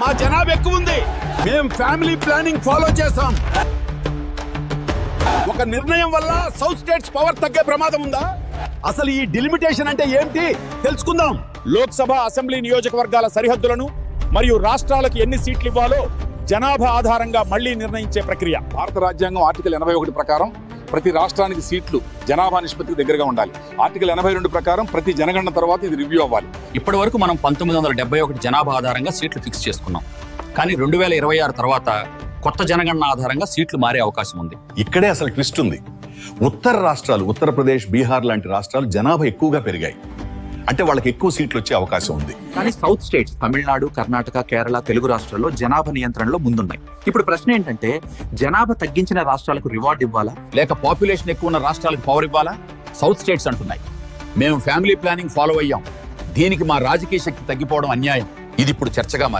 మా జనాభా ఎక్కువ ఉంది. మేము ఫ్యామిలీ ప్లానింగ్ ఫాలో చేసాం. ఒక నిర్ణయం వల్ల సౌత్ స్టేట్స్ పవర్ తగ్గే ప్రమాదం ఉందా? అసలు ఈ డిలిమిటేషన్ అంటే ఏంటి తెలుసుకుందాం. లోక్సభ అసెంబ్లీ నియోజకవర్గాల సరిహద్దులను మరియు రాష్ట్రాలకు ఎన్ని సీట్లు ఇవ్వాలో జనాభా ఆధారంగా మళ్లీ నిర్ణయించే ప్రక్రియ. భారత రాజ్యాంగం ఆర్టికల్ 81 ప్రకారం ప్రతి రాష్ట్రానికి సీట్లు జనాభా నిష్పత్తికి దగ్గరగా ఉండాలి. ఆర్టికల్ 82 ప్రకారం ప్రతి జనగణన తర్వాత ఇది రివ్యూ అవ్వాలి. ఇప్పటి వరకు మనం 1971 జనాభా ఆధారంగా సీట్లు ఫిక్స్ చేసుకున్నాం. కానీ 2026 తర్వాత కొత్త జనగణన ఆధారంగా సీట్లు మారే అవకాశం ఉంది. ఇక్కడే అసలు ట్విస్ట్ ఉంది. ఉత్తర రాష్ట్రాలు, ఉత్తరప్రదేశ్, బీహార్ లాంటి రాష్ట్రాలు జనాభా ఎక్కువగా పెరిగాయి. అంటే వాళ్ళకి ఎక్కువ సీట్లు వచ్చే అవకాశం ఉంది. కానీ సౌత్ స్టేట్స్ తమిళనాడు, కర్ణాటక, కేరళ, తెలుగు రాష్ట్రాల్లో జనాభా నియంత్రణలో ముందున్నాయి. ఇప్పుడు ప్రశ్న ఏంటంటే, జనాభా తగ్గించిన రాష్ట్రాలకు రివార్డ్ ఇవ్వాలా, లేక పాపులేషన్ ఎక్కువ ఉన్న రాష్ట్రాలకు పవర్ ఇవ్వాలా? సౌత్ స్టేట్స్ అంటున్నాయి, మేము ఫ్యామిలీ ప్లానింగ్ ఫాలో అయ్యాం, దీనికి మా రాజకీయ శక్తి తగ్గిపోవడం అన్యాయం. ఇది ఇప్పుడు చర్చగా మారింది.